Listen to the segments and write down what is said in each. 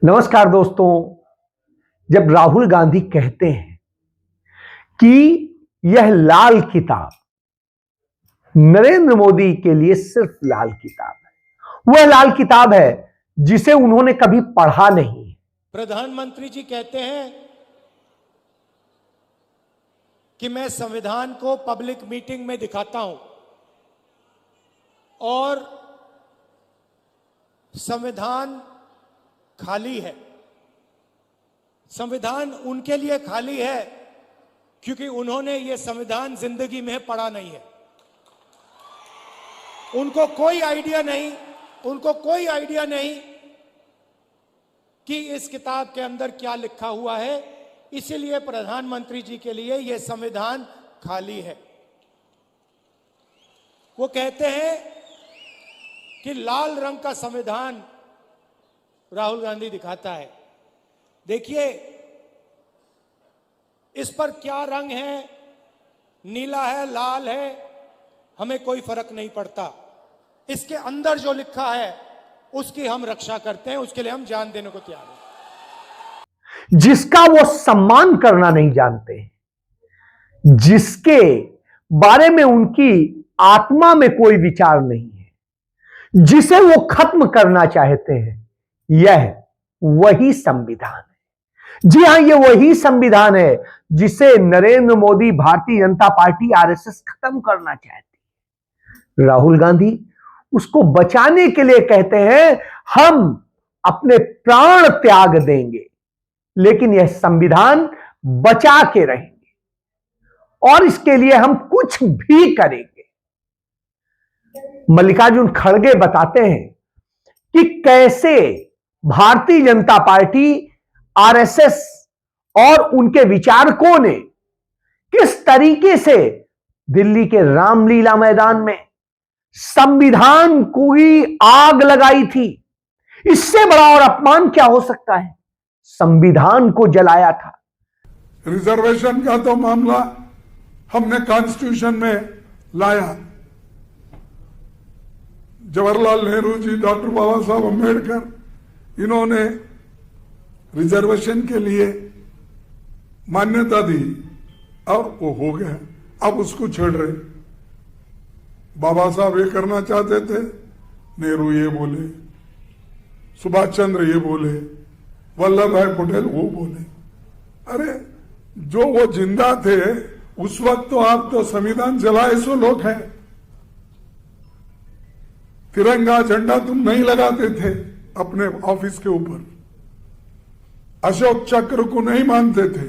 नमस्कार दोस्तों। जब राहुल गांधी कहते हैं कि यह लाल किताब नरेंद्र मोदी के लिए सिर्फ लाल किताब है, वह लाल किताब है जिसे उन्होंने कभी पढ़ा नहीं है। प्रधानमंत्री जी कहते हैं कि मैं संविधान को पब्लिक मीटिंग में दिखाता हूं और संविधान खाली है। संविधान उनके लिए खाली है क्योंकि उन्होंने ये संविधान जिंदगी में पढ़ा नहीं है। उनको कोई आइडिया नहीं कि इस किताब के अंदर क्या लिखा हुआ है। इसीलिए प्रधानमंत्री जी के लिए यह संविधान खाली है। वो कहते हैं कि लाल रंग का संविधान राहुल गांधी दिखाता है। देखिए, इस पर क्या रंग है, नीला है, लाल है, हमें कोई फर्क नहीं पड़ता। इसके अंदर जो लिखा है उसकी हम रक्षा करते हैं, उसके लिए हम जान देने को तैयार हैं। जिसका वो सम्मान करना नहीं जानते, जिसके बारे में उनकी आत्मा में कोई विचार नहीं है, जिसे वो खत्म करना चाहते हैं, यह वही संविधान है। जी हां, यह वही संविधान है जिसे नरेंद्र मोदी, भारतीय जनता पार्टी, आरएसएस खत्म करना चाहती है। राहुल गांधी उसको बचाने के लिए कहते हैं हम अपने प्राण त्याग देंगे, लेकिन यह संविधान बचा के रहेंगे और इसके लिए हम कुछ भी करेंगे। मल्लिकार्जुन खड़गे बताते हैं कि कैसे भारतीय जनता पार्टी, आरएसएस और उनके विचारकों ने किस तरीके से दिल्ली के रामलीला मैदान में संविधान को ही आग लगाई थी। इससे बड़ा और अपमान क्या हो सकता है? संविधान को जलाया था। रिजर्वेशन का तो मामला हमने कॉन्स्टिट्यूशन में लाया। जवाहरलाल नेहरू जी, डॉक्टर बाबा साहब अम्बेडकर, इन्होंने रिजर्वेशन के लिए मान्यता दी और वो हो गया। अब उसको छेड़ रहे। बाबा साहब ये करना चाहते थे, नेहरू ये बोले, सुभाष चंद्र ये बोले, वल्लभ भाई पटेल वो बोले। अरे जो वो जिंदा थे उस वक्त तो आप तो संविधान जलाए सो लोग हैं। तिरंगा झंडा तुम नहीं लगाते थे अपने ऑफिस के ऊपर, अशोक चक्र को नहीं मानते थे।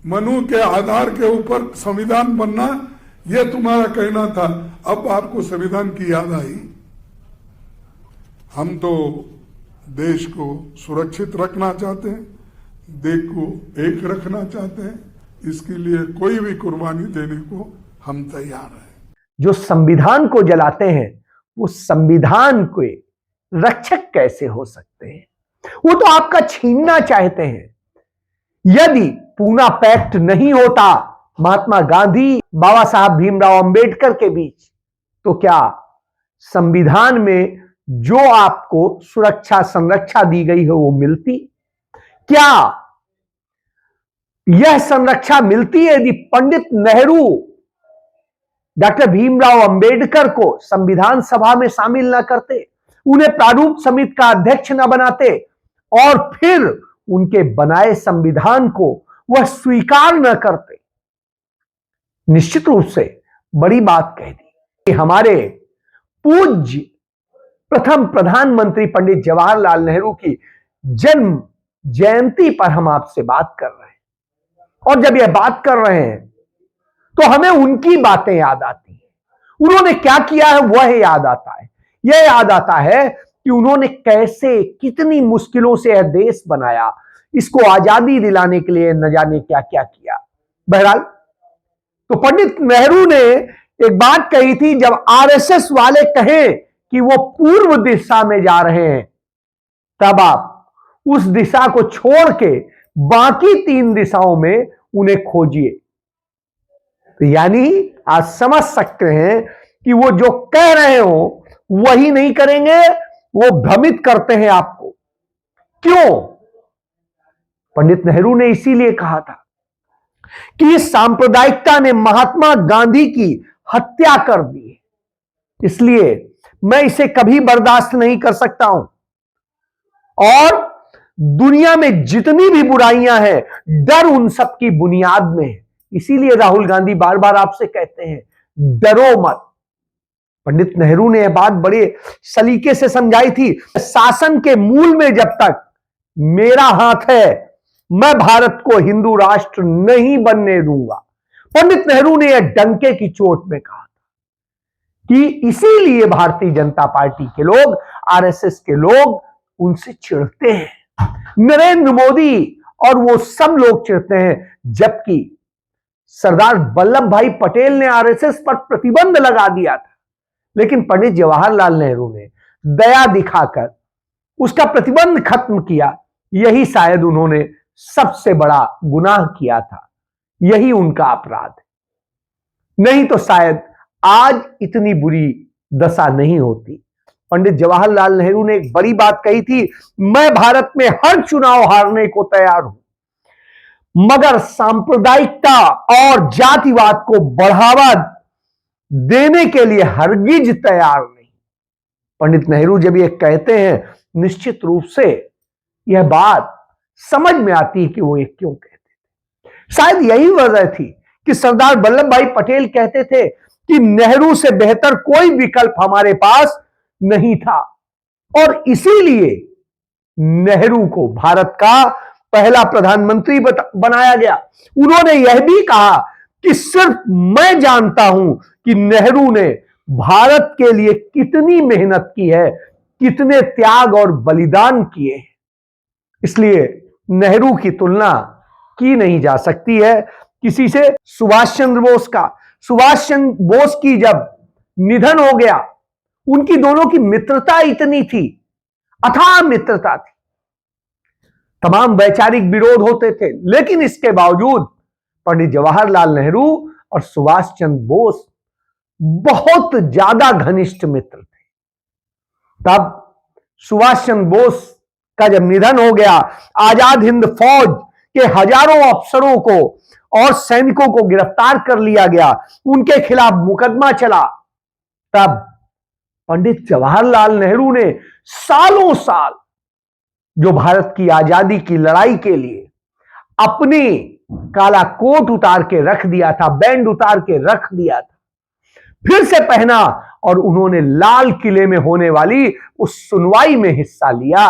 मनु के आधार के ऊपर संविधान बनना यह तुम्हारा कहना था। अब आपको संविधान की याद आई। हम तो देश को सुरक्षित रखना चाहते हैं, देश को एक रखना चाहते हैं। इसके लिए कोई भी कुर्बानी देने को हम तैयार हैं। जो संविधान को जलाते हैं वो संविधान के रक्षक कैसे हो सकते हैं? वो तो आपका छीनना चाहते हैं। यदि पूना पैक्ट नहीं होता महात्मा गांधी, बाबा साहब भीमराव अंबेडकर के बीच, तो क्या संविधान में जो आपको सुरक्षा संरक्षा दी गई है वो मिलती? क्या यह संरक्षा मिलती है यदि पंडित नेहरू डॉक्टर भीमराव अंबेडकर को संविधान सभा में शामिल न करते, उन्हें प्रारूप समिति का अध्यक्ष न बनाते और फिर उनके बनाए संविधान को वह स्वीकार न करते? निश्चित रूप से बड़ी बात कह दी कि हमारे पूज्य प्रथम प्रधानमंत्री पंडित जवाहरलाल नेहरू की जन्म जयंती पर हम आपसे बात कर रहे हैं, और जब यह बात कर रहे हैं तो हमें उनकी बातें याद आती हैं। उन्होंने क्या किया है वह याद आता है। यह याद आता है कि उन्होंने कैसे, कितनी मुश्किलों से यह देश बनाया, इसको आजादी दिलाने के लिए न जाने क्या क्या किया। बहरहाल, तो पंडित नेहरू ने एक बात कही थी, जब आरएसएस वाले कहें कि वो पूर्व दिशा में जा रहे हैं, तब आप उस दिशा को छोड़ के बाकी 3 दिशाओं में उन्हें खोजिए। तो यानी आज समझ सकते हैं कि वो जो कह रहे हो वही नहीं करेंगे, वो भ्रमित करते हैं आपको। क्यों? पंडित नेहरू ने इसीलिए कहा था कि इस सांप्रदायिकता ने महात्मा गांधी की हत्या कर दी है, इसलिए मैं इसे कभी बर्दाश्त नहीं कर सकता हूं। और दुनिया में जितनी भी बुराइयां हैं, डर उन सब की बुनियाद में है। इसीलिए राहुल गांधी बार बार आपसे कहते हैं, डरो मत। पंडित नेहरू ने यह बात बड़े सलीके से समझाई थी, शासन के मूल में जब तक मेरा हाथ है, मैं भारत को हिंदू राष्ट्र नहीं बनने दूंगा। पंडित नेहरू ने यह डंके की चोट में कहा था कि इसीलिए भारतीय जनता पार्टी के लोग, आरएसएस के लोग उनसे चिढ़ते हैं, नरेंद्र मोदी और वो सब लोग चिढ़ते हैं, जबकि सरदार वल्लभ भाई पटेल ने आरएसएस पर प्रतिबंध लगा दिया था, लेकिन पंडित जवाहरलाल नेहरू ने दया दिखाकर उसका प्रतिबंध खत्म किया। यही शायद उन्होंने सबसे बड़ा गुनाह किया था, यही उनका अपराध है। नहीं तो शायद आज इतनी बुरी दशा नहीं होती। पंडित जवाहरलाल नेहरू ने एक बड़ी बात कही थी, मैं भारत में हर चुनाव हारने को तैयार हूं, मगर सांप्रदायिकता और जातिवाद को बढ़ावा देने के लिए हरगिज तैयार नहीं। पंडित नेहरू जब ये कहते हैं, निश्चित रूप से यह बात समझ में आती है कि वो ये क्यों कहते थे। शायद यही वजह थी कि सरदार वल्लभ भाई पटेल कहते थे कि नेहरू से बेहतर कोई विकल्प हमारे पास नहीं था, और इसीलिए नेहरू को भारत का पहला प्रधानमंत्री बनाया गया। उन्होंने यह भी कहा कि सिर्फ मैं जानता हूं कि नेहरू ने भारत के लिए कितनी मेहनत की है, कितने त्याग और बलिदान किए। इसलिए नेहरू की तुलना की नहीं जा सकती है किसी से। सुभाष चंद्र बोस का, सुभाष चंद्र बोस की जब निधन हो गया, उनकी दोनों की मित्रता इतनी थी, अथाह मित्रता थी, तमाम वैचारिक विरोध होते थे, लेकिन इसके बावजूद पंडित जवाहरलाल नेहरू और सुभाष चंद्र बोस बहुत ज्यादा घनिष्ठ मित्र थे। तब सुभाष चंद्र बोस का जब निधन हो गया, आजाद हिंद फौज के हजारों अफसरों को और सैनिकों को गिरफ्तार कर लिया गया, उनके खिलाफ मुकदमा चला। तब पंडित जवाहरलाल नेहरू ने सालों साल जो भारत की आजादी की लड़ाई के लिए अपनी काला कोट उतार के रख दिया था, बैंड उतार के रख दिया था, फिर से पहना और उन्होंने लाल किले में होने वाली उस सुनवाई में हिस्सा लिया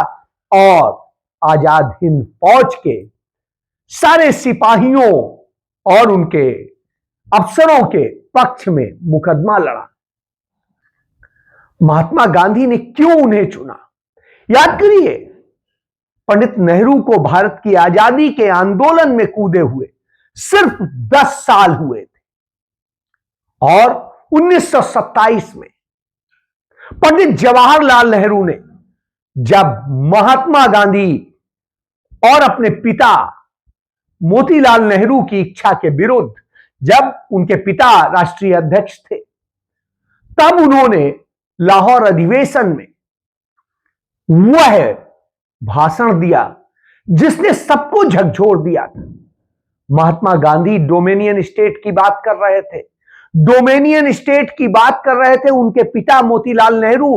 और आजाद हिंद फौज के सारे सिपाहियों और उनके अफसरों के पक्ष में मुकदमा लड़ा। महात्मा गांधी ने क्यों उन्हें चुना? याद करिए, पंडित नेहरू को भारत की आजादी के आंदोलन में कूदे हुए सिर्फ 10 साल हुए थे, और 1927 में पंडित जवाहरलाल नेहरू ने जब महात्मा गांधी और अपने पिता मोतीलाल नेहरू की इच्छा के विरुद्ध, जब उनके पिता राष्ट्रीय अध्यक्ष थे, तब उन्होंने लाहौर अधिवेशन में वह भाषण दिया जिसने सबको झकझोर दिया था। महात्मा गांधी डोमिनियन स्टेट की बात कर रहे थे, डोमिनियन स्टेट की बात कर रहे थे उनके पिता मोतीलाल नेहरू,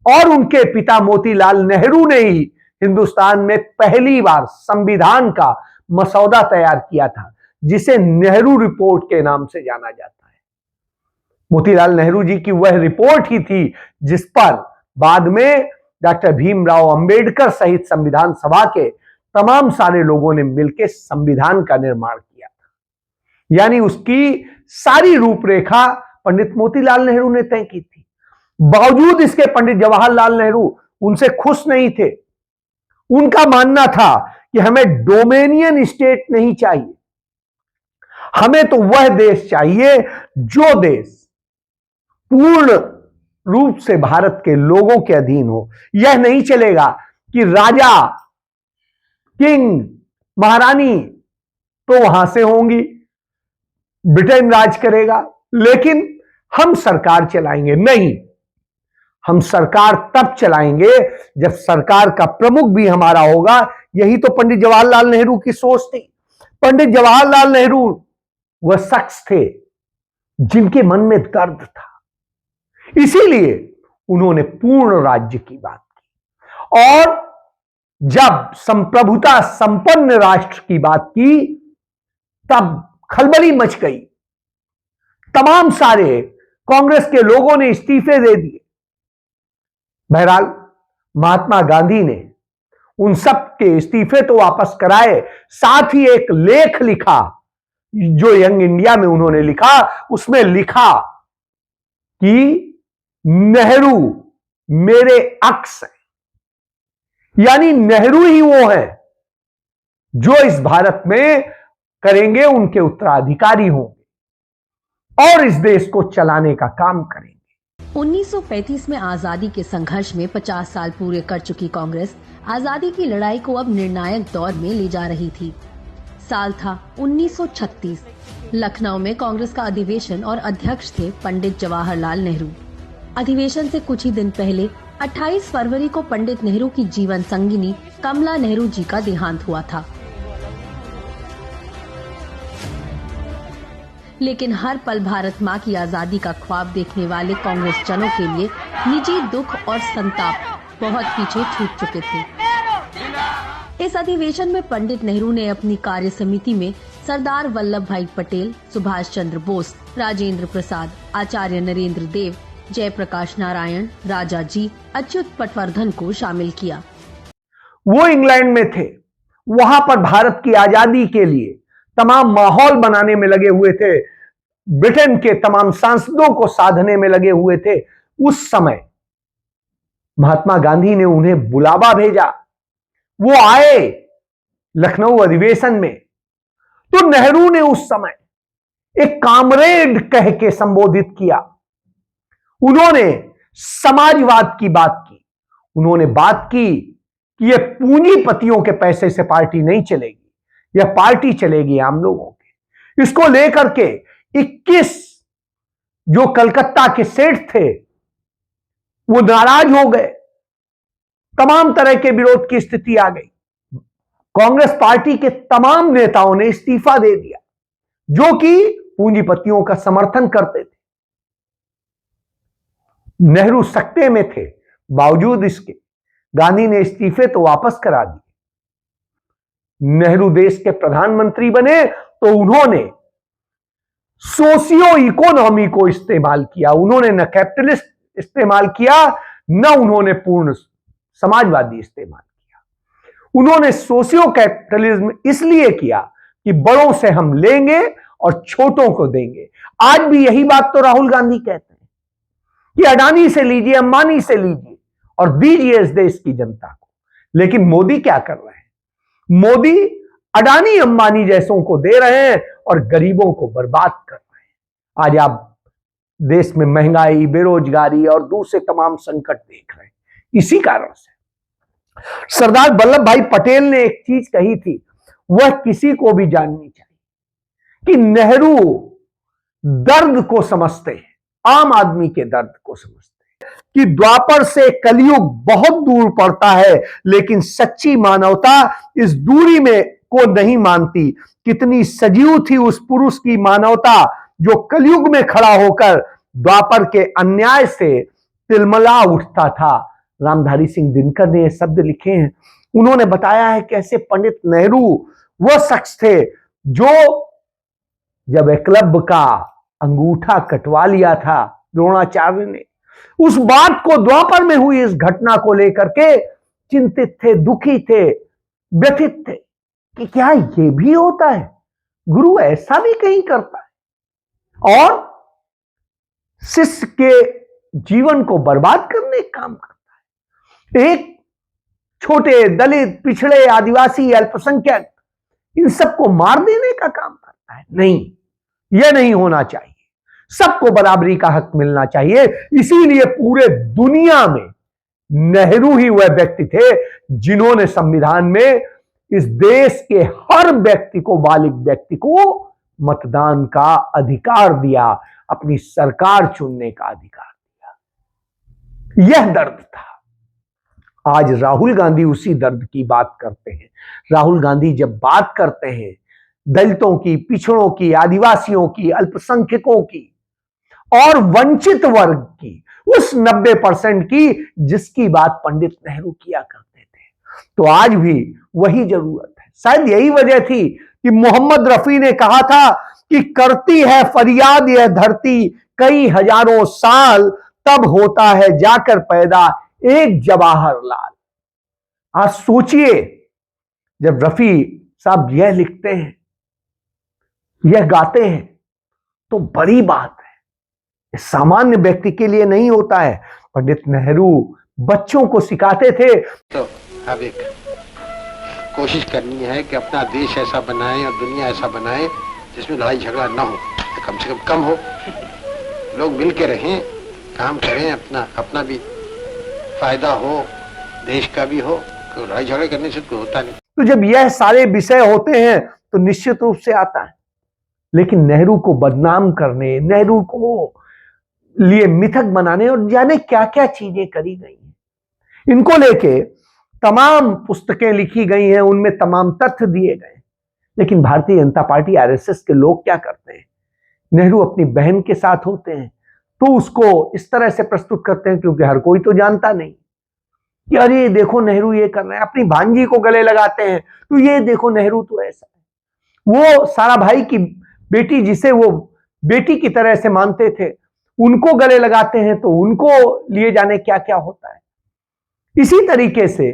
और उनके पिता मोतीलाल नेहरू ने ही हिंदुस्तान में पहली बार संविधान का मसौदा तैयार किया था, जिसे नेहरू रिपोर्ट के नाम से जाना जाता है। मोतीलाल नेहरू जी की वह रिपोर्ट ही थी जिस पर बाद में डॉक्टर भीमराव अंबेडकर सहित संविधान सभा के तमाम सारे लोगों ने मिलकर संविधान का निर्माण किया था। यानी उसकी सारी रूपरेखा पंडित मोतीलाल नेहरू ने तय की थी। बावजूद इसके पंडित जवाहरलाल नेहरू उनसे खुश नहीं थे। उनका मानना था कि हमें डोमिनियन स्टेट नहीं चाहिए, हमें तो वह देश चाहिए जो देश पूर्ण रूप से भारत के लोगों के अधीन हो। यह नहीं चलेगा कि राजा, किंग, महारानी तो वहां से होंगी, ब्रिटेन राज करेगा, लेकिन हम सरकार चलाएंगे। नहीं, हम सरकार तब चलाएंगे जब सरकार का प्रमुख भी हमारा होगा। यही तो पंडित जवाहरलाल नेहरू की सोच थी। पंडित जवाहरलाल नेहरू वह शख्स थे जिनके मन में दर्द था, इसीलिए उन्होंने पूर्ण राज्य की बात की। और जब संप्रभुता संपन्न राष्ट्र की बात की तब खलबली मच गई। तमाम सारे कांग्रेस के लोगों ने इस्तीफे दे दिए। बहरहाल महात्मा गांधी ने उन सब के इस्तीफे तो वापस कराए, साथ ही एक लेख लिखा जो यंग इंडिया में उन्होंने लिखा। उसमें लिखा कि नेहरू मेरे अक्स हैं, यानी नेहरू ही वो हैं जो इस भारत में करेंगे, उनके उत्तराधिकारी होंगे और इस देश को चलाने का काम करेंगे। 1935 में आजादी के संघर्ष में 50 साल पूरे कर चुकी कांग्रेस आजादी की लड़ाई को अब निर्णायक दौर में ले जा रही थी। साल था 1936। लखनऊ में कांग्रेस का अधिवेशन और अध्यक्ष थे पंडित जवाहरलाल नेहरू। अधिवेशन से कुछ ही दिन पहले 28 फरवरी को पंडित नेहरू की जीवन संगिनी कमला नेहरू जी का देहांत हुआ था। लेकिन हर पल भारत माँ की आजादी का ख्वाब देखने वाले कांग्रेस जनों के लिए निजी दुख और संताप बहुत पीछे छूट चुके थे। इस अधिवेशन में पंडित नेहरू ने अपनी कार्य समिति में सरदार वल्लभ भाई पटेल, सुभाष चंद्र बोस, राजेंद्र प्रसाद, आचार्य नरेंद्र देव, जयप्रकाश नारायण, राजा जी, अच्युत पटवर्धन को शामिल किया। वो इंग्लैंड में थे, वहां पर भारत की आजादी के लिए तमाम माहौल बनाने में लगे हुए थे, ब्रिटेन के तमाम सांसदों को साधने में लगे हुए थे। उस समय महात्मा गांधी ने उन्हें बुलावा भेजा, वो आए लखनऊ अधिवेशन में, तो नेहरू ने उस समय एक कामरेड कह के संबोधित किया। उन्होंने समाजवाद की बात की, उन्होंने बात की कि यह पूंजीपतियों के पैसे से पार्टी नहीं चलेगी, यह पार्टी चलेगी आम लोगों की। इसको लेकर के 21 जो कलकत्ता के सेठ थे वो नाराज हो गए, तमाम तरह के विरोध की स्थिति आ गई। कांग्रेस पार्टी के तमाम नेताओं ने इस्तीफा दे दिया जो कि पूंजीपतियों का समर्थन करते थे। नेहरू सकते में थे, बावजूद इसके गांधी ने इस्तीफे तो वापस करा दिए। नेहरू देश के प्रधानमंत्री बने तो उन्होंने सोशियो इकोनॉमी को इस्तेमाल किया। उन्होंने न कैपिटलिस्ट इस्तेमाल किया, न उन्होंने पूर्ण समाजवादी इस्तेमाल किया। उन्होंने सोशियो कैपिटलिज्म इसलिए किया कि बड़ों से हम लेंगे और छोटों को देंगे। आज भी यही बात तो राहुल गांधी कहते हैं कि अडानी से लीजिए, अंबानी से लीजिए और दीजिए इस देश की जनता को। लेकिन मोदी क्या कर रहे हैं? मोदी अडानी अंबानी जैसों को दे रहे हैं और गरीबों को बर्बाद कर रहे हैं। आज आप देश में महंगाई, बेरोजगारी और दूसरे तमाम संकट देख रहे हैं। इसी कारण से सरदार वल्लभ भाई पटेल ने एक चीज कही थी, वह किसी को भी जाननी चाहिए कि नेहरू दर्द को समझते हैं, आम आदमी के दर्द को समझते हैं कि द्वापर से कलयुग बहुत दूर पड़ता है, लेकिन सच्ची मानवता इस दूरी में को नहीं मानती। कितनी सजीव थी उस पुरुष की मानवता जो कलयुग में खड़ा होकर द्वापर के अन्याय से तिलमला उठता था। रामधारी सिंह दिनकर ने ये शब्द लिखे हैं। उन्होंने बताया है कैसे पंडित नेहरू वह शख्स थे जो जब एकलव्य का अंगूठा कटवा लिया था द्रोणाचार्य ने, उस बात को द्वापर में हुई इस घटना को लेकर के चिंतित थे, दुखी थे, व्यथित थे कि क्या ये भी होता है, गुरु ऐसा भी कहीं करता है और शिष्य के जीवन को बर्बाद करने का काम करता है। एक छोटे दलित, पिछड़े, आदिवासी, अल्पसंख्यक इन सबको मार देने का काम करता है। नहीं, यह नहीं होना चाहिए। सबको बराबरी का हक मिलना चाहिए। इसीलिए पूरे दुनिया में नेहरू ही वह व्यक्ति थे जिन्होंने संविधान में इस देश के हर व्यक्ति को, बालिग व्यक्ति को मतदान का अधिकार दिया, अपनी सरकार चुनने का अधिकार दिया। यह दर्द था। आज राहुल गांधी उसी दर्द की बात करते हैं। राहुल गांधी जब बात करते हैं दलितों की, पिछड़ों की, आदिवासियों की, अल्पसंख्यकों की और वंचित वर्ग की, उस 90% की जिसकी बात पंडित नेहरू किया करते थे, तो आज भी वही जरूरत है। शायद यही वजह थी कि मोहम्मद रफी ने कहा था कि करती है फरियाद यह धरती कई हजारों साल, तब होता है जाकर पैदा एक जवाहरलाल। आज सोचिए, जब रफी साहब यह लिखते हैं, यह गाते हैं, तो बड़ी बात है, सामान्य व्यक्ति के लिए नहीं होता है। पंडित नेहरू बच्चों को सिखाते थे। तो अब एक कोशिश करनी है कि अपना देश ऐसा बनाएं और दुनिया ऐसा बनाएं जिसमें लड़ाई झगड़ा ना हो, कम से कम हो, लोग मिल के रहें, काम करें, अपना भी फायदा हो, देश का भी हो। तो लड़ाई झगड़ा करने से तो होता नहीं। तो जब यह सारे विषय होते हैं तो निश्चित रूप से आता है। लेकिन नेहरू को बदनाम करने, नेहरू को लिए मिथक बनाने और जाने क्या क्या चीजें करी गई हैं, इनको लेके तमाम पुस्तकें लिखी गई हैं, उनमें तमाम तथ्य दिए गए। लेकिन भारतीय जनता पार्टी, आरएसएस के लोग क्या करते हैं, नेहरू अपनी बहन के साथ होते हैं तो उसको इस तरह से प्रस्तुत करते हैं, क्योंकि हर कोई तो जानता नहीं कि अरे देखो नेहरू ये कर रहे हैं। अपनी भांजी को गले लगाते हैं तो ये देखो नेहरू तो ऐसा है। वो साराभाई की बेटी, जिसे वो बेटी की तरह से मानते थे, उनको गले लगाते हैं तो उनको लिए जाने क्या क्या होता है। इसी तरीके से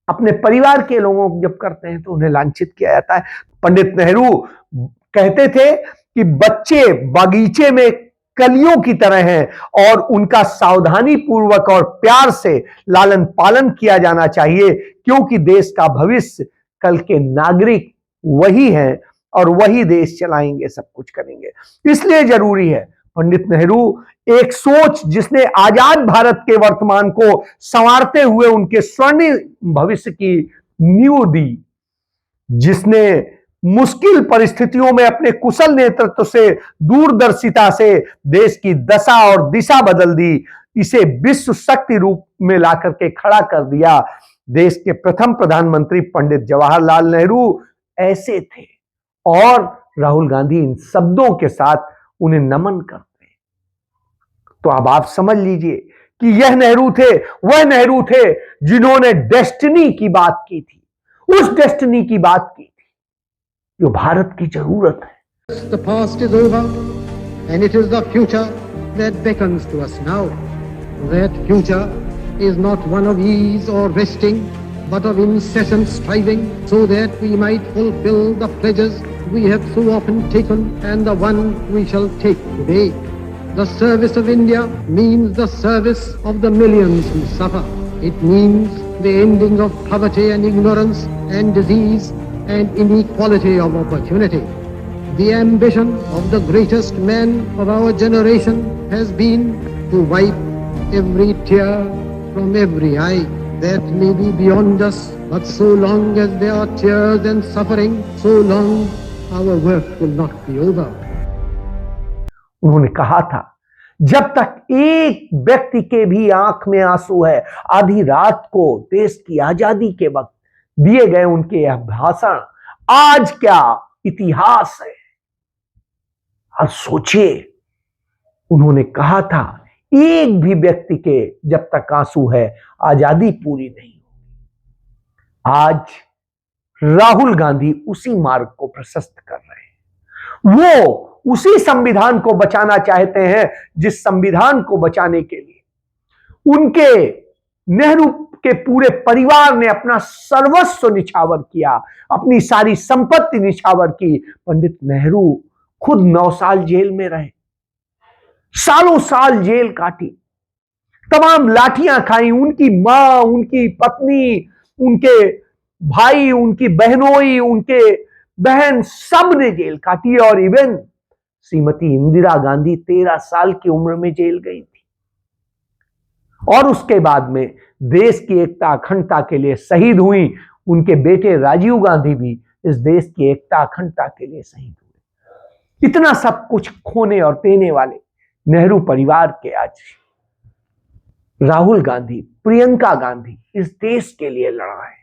अपने परिवार के लोगों को जब करते हैं तो उन्हें लांछित किया जाता है। पंडित नेहरू कहते थे कि बच्चे बगीचे में कलियों की तरह हैं और उनका सावधानी पूर्वक और प्यार से लालन पालन किया जाना चाहिए, क्योंकि देश का भविष्य, कल के नागरिक वही हैं और वही देश चलाएंगे, सब कुछ करेंगे। इसलिए जरूरी है, पंडित नेहरू एक सोच जिसने आजाद भारत के वर्तमान को संवारते हुए उनके स्वर्णिम भविष्य की नींव दी, जिसने मुश्किल परिस्थितियों में अपने कुशल नेतृत्व से, दूरदर्शिता से देश की दशा और दिशा बदल दी, इसे विश्व शक्ति रूप में लाकर के खड़ा कर दिया। देश के प्रथम प्रधानमंत्री पंडित जवाहरलाल नेहरू ऐसे थे और राहुल गांधी इन शब्दों के साथ उन्हें नमन करते हैं। तो अब आप समझ लीजिए कि यह नेहरू थे, वह नेहरू थे जिन्होंने डेस्टिनी की बात की थी, उस डेस्टिनी की बात की थी जो भारत की जरूरत है। The past is over and it is the future that beckons to us now. That future is not one of ease or resting, but of incessant striving, so that we might fulfill the pledges we have so often taken and the one we shall take today. The service of India means the service of the millions who suffer. It means the ending of poverty and ignorance and disease and inequality of opportunity. The ambition of the greatest man of our generation has been to wipe every tear from every eye. That may be beyond us, but so long as there are tears and suffering, so long our work will not be over. उन्होंने कहा था, जब तक एक व्यक्ति के भी आंख में आंसू है, आधी रात को देश की आजादी के वक्त दिए गए उनके यह भाषण आज क्या इतिहास है। आज सोचिए, उन्होंने कहा था एक भी व्यक्ति के जब तक आंसू है आजादी पूरी नहीं होगी। आज राहुल गांधी उसी मार्ग को प्रशस्त कर रहे हैं। वो उसी संविधान को बचाना चाहते हैं जिस संविधान को बचाने के लिए उनके नेहरू के पूरे परिवार ने अपना सर्वस्व निछावर किया, अपनी सारी संपत्ति निछावर की। पंडित नेहरू खुद 9 साल जेल में रहे, सालों साल जेल काटी, तमाम लाठियां खाई। उनकी मां, उनकी पत्नी, उनके भाई, उनकी बहनोई, उनके बहन, सब ने जेल काटी। और इवन श्रीमती इंदिरा गांधी 13 साल की उम्र में जेल गई थी और उसके बाद में देश की एकता अखंडता के लिए शहीद हुई। उनके बेटे राजीव गांधी भी इस देश की एकता अखंडता के लिए शहीद हुए। इतना सब कुछ खोने और देने वाले नेहरू परिवार के आज राहुल गांधी, प्रियंका गांधी इस देश के लिए लड़ रहे हैं।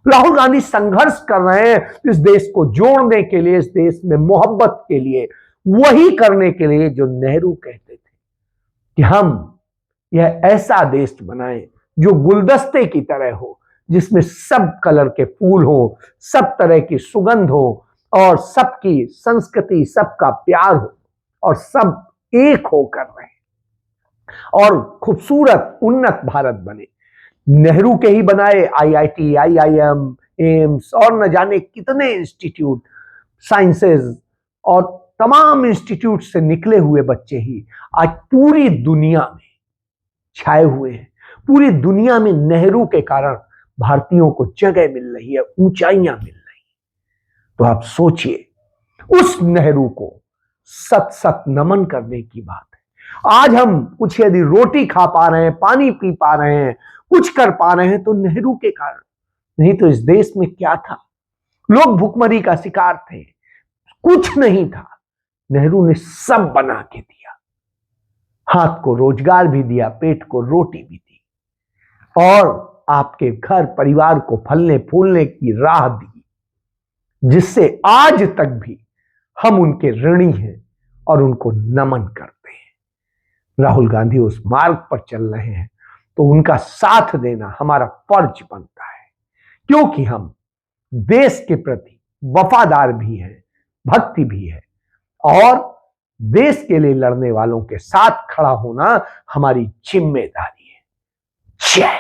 राहुल गांधी संघर्ष कर रहे हैं इस देश को जोड़ने के लिए, इस देश में मोहब्बत के लिए, वही करने के लिए जो नेहरू कहते थे कि हम यह ऐसा देश बनाएं जो गुलदस्ते की तरह हो, जिसमें सब कलर के फूल हो, सब तरह की सुगंध हो और सबकी संस्कृति, सबका प्यार हो और सब एक होकर रहे और खूबसूरत उन्नत भारत बने। नेहरू के ही बनाए आईआईटी, आईआईएम, एम्स और न जाने कितने इंस्टीट्यूट, साइंसेज और तमाम इंस्टीट्यूट से निकले हुए बच्चे ही आज पूरी दुनिया में छाए हुए हैं। पूरी दुनिया में नेहरू के कारण भारतीयों को जगह मिल रही है, ऊंचाइयां मिल रही हैं। तो आप सोचिए, उस नेहरू को सत सत नमन करने की बात है। आज हम कुछ यदि रोटी खा पा रहे हैं, पानी पी पा रहे हैं, कुछ कर पा रहे हैं तो नेहरू के कारण, नहीं तो इस देश में क्या था? लोग भुखमरी का शिकार थे, कुछ नहीं था। नेहरू ने सब बना के दिया, हाथ को रोजगार भी दिया, पेट को रोटी भी दी और आपके घर परिवार को फलने फूलने की राह दी, जिससे आज तक भी हम उनके ऋणी हैं और उनको नमन करते हैं। राहुल गांधी उस मार्ग पर चल रहे हैं तो उनका साथ देना हमारा फर्ज बनता है, क्योंकि हम देश के प्रति वफादार भी हैं, भक्ति भी है और देश के लिए लड़ने वालों के साथ खड़ा होना हमारी जिम्मेदारी है। जय